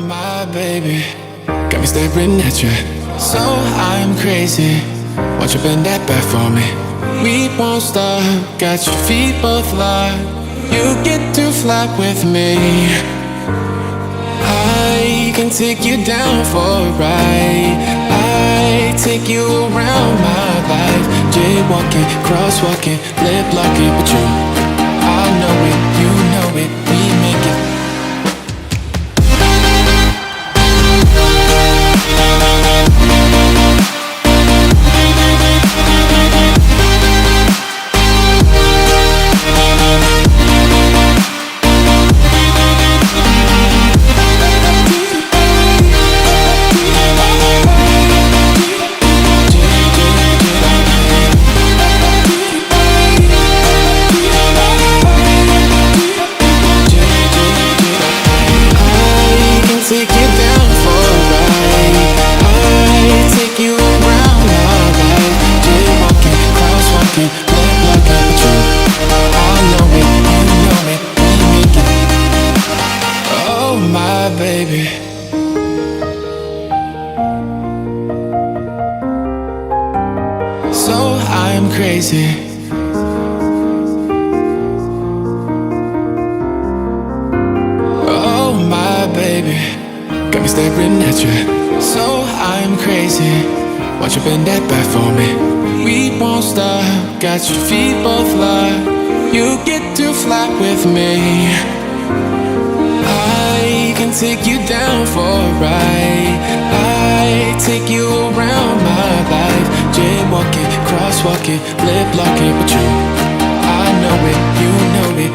my baby, got me staring at you. So I'm crazy, won't you bend that back for me? We won't stop, got your feet both locked. You get to fly with me. I can take you down for a ride. I take you around my life. Jaywalking, crosswalking, lip locking, but you, I know it, you know it, we make it. Oh my baby, got me staring at you. So I'm crazy, won't you bend that back for me? We won't stop, got your feet both locked. You get to fly with me. I can take you down for a ride. I take you around my life. Jaywalking, crosswalking, lip locking, but you, I know it, you know it,